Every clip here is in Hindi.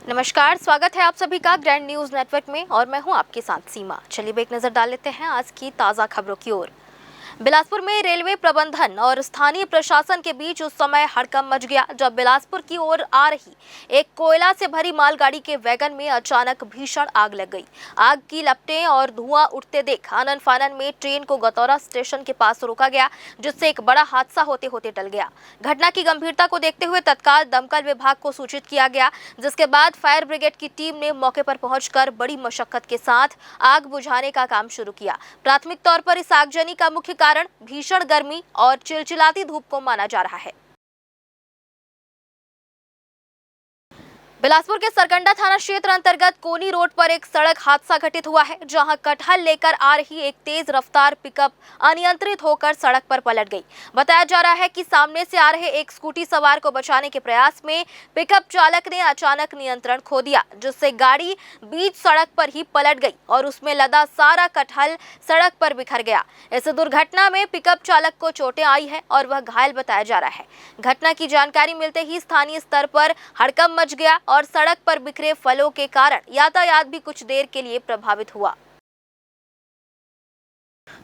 नमस्कार, स्वागत है आप सभी का ग्रैंड न्यूज नेटवर्क में और मैं हूं आपके साथ सीमा। चलिए एक नजर डाल लेते हैं आज की ताजा खबरों की ओर। बिलासपुर में रेलवे प्रबंधन और स्थानीय प्रशासन के बीच उस समय हड़कंप मच गया जब बिलासपुर की ओर आ रही एक कोयला से भरी मालगाड़ी के वैगन में अचानक भीषण आग लग गई। आग की लपटें और धुआं उठते देख आनन फानन में ट्रेन को गतौरा स्टेशन के पास रोका गया, जिससे एक बड़ा हादसा होते होते टल गया। घटना की गंभीरता को देखते हुए तत्काल दमकल विभाग को सूचित किया गया, जिसके बाद फायर ब्रिगेड की टीम ने मौके पर पहुंचकर बड़ी मशक्कत के साथ आग बुझाने का काम शुरू किया। प्राथमिक तौर पर इस आगजनी का मुख्य कारण भीषण गर्मी और चिलचिलाती धूप को माना जा रहा है। बिलासपुर के सरकंडा थाना क्षेत्र अंतर्गत कोनी रोड पर एक सड़क हादसा घटित हुआ है, जहां कटहल लेकर आ रही एक तेज रफ्तार पिकअप अनियंत्रित होकर सड़क पर पलट गई। बताया जा रहा है कि सामने से आ रहे एक स्कूटी सवार को बचाने के प्रयास में पिकअप चालक ने अचानक नियंत्रण खो दिया, जिससे गाड़ी बीच सड़क पर ही पलट गई और उसमें लदा सारा कटहल सड़क पर बिखर गया। इस दुर्घटना में पिकअप चालक को चोटें आई है और वह घायल बताया जा रहा है। घटना की जानकारी मिलते ही स्थानीय स्तर पर हड़कंप मच गया और सड़क पर बिखरे फलों के कारण यातायात भी कुछ देर के लिए प्रभावित हुआ।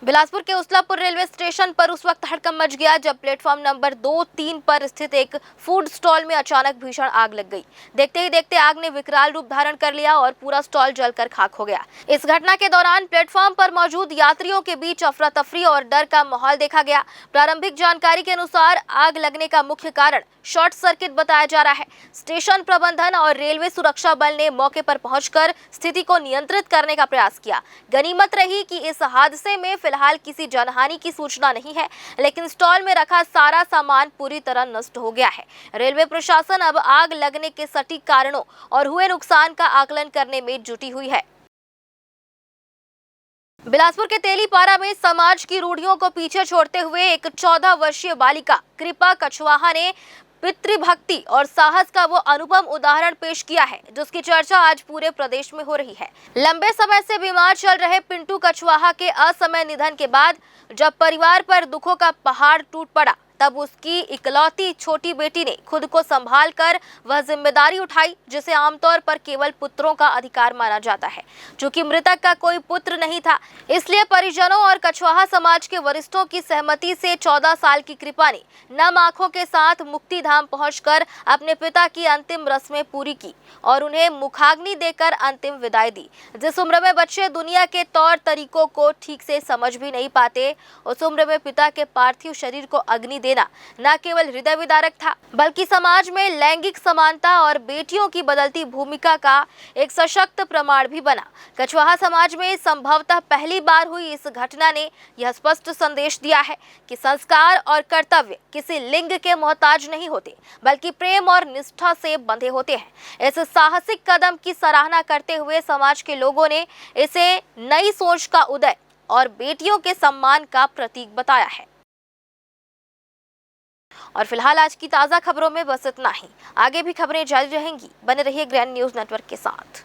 बिलासपुर के उसलापुर रेलवे स्टेशन पर उस वक्त हड़कंप मच गया जब प्लेटफॉर्म नंबर 2-3 पर स्थित एक फूड स्टॉल में अचानक भीषण आग लग गई। देखते ही देखते आग ने विकराल रूप धारण कर लिया और पूरा स्टॉल जलकर खाक हो गया। इस घटना के दौरान प्लेटफॉर्म पर मौजूद यात्रियों के बीच अफरा तफरी और डर का माहौल देखा गया। प्रारंभिक जानकारी के अनुसार आग लगने का मुख्य कारण शॉर्ट सर्किट बताया जा रहा है। स्टेशन प्रबंधन और रेलवे सुरक्षा बल ने मौके पर पहुंचकर स्थिति को नियंत्रित करने का प्रयास किया। गनीमत रही कि इस हादसे में फिलहाल किसी जानहानि की सूचना नहीं है, लेकिन स्टॉल में रखा सारा सामान पूरी तरह नष्ट हो गया है। रेलवे प्रशासन अब आग लगने के सटीक कारणों और हुए नुकसान का आकलन करने में जुटी हुई है। बिलासपुर के तेलीपारा में समाज की रूढ़ियों को पीछे छोड़ते हुए एक 14 वर्षीय बालिका कृपा कछवाहा ने पितृभक्ति और साहस का वो अनुपम उदाहरण पेश किया है, जिसकी चर्चा आज पूरे प्रदेश में हो रही है। लंबे समय से बीमार चल रहे पिंटू कछवाहा के असमय निधन के बाद जब परिवार पर दुखों का पहाड़ टूट पड़ा, तब उसकी इकलौती छोटी बेटी ने खुद को संभालकर वह जिम्मेदारी उठाई, जिसे आमतौर पर केवल पुत्रों का अधिकार माना जाता है। चूंकि मृतक का कोई पुत्र नहीं था, इसलिए परिजनों और कछवाहा समाज के वरिष्ठों की सहमति से 14 साल की कृपा ने नम आंखों के साथ मुक्ति धाम पहुंचकर अपने पिता की अंतिम रस्में पूरी की और उन्हें मुखाग्नि देकर अंतिम विदाई दी। जिस उम्र में बच्चे दुनिया के तौर तरीकों को ठीक से समझ भी नहीं पाते, उस उम्र में पिता के पार्थिव शरीर को अग्नि देना न केवल हृदय विदारक था, बल्कि समाज में लैंगिक समानता और बेटियों की बदलती भूमिका का एक सशक्त प्रमाण भी बना। कछवाहा समाज में संभवतः पहली बार हुई इस घटना ने यह स्पष्ट संदेश दिया है कि संस्कार और कर्तव्य किसी लिंग के मोहताज नहीं होते, बल्कि प्रेम और निष्ठा से बंधे होते हैं। इस साहसिक कदम की सराहना करते हुए समाज के लोगों ने इसे नई सोच का उदय और बेटियों के सम्मान का प्रतीक बताया है। और फिलहाल आज की ताज़ा खबरों में बस इतना ही। आगे भी खबरें जारी रहेंगी। बने रहिए ग्रैंड न्यूज नेटवर्क के साथ।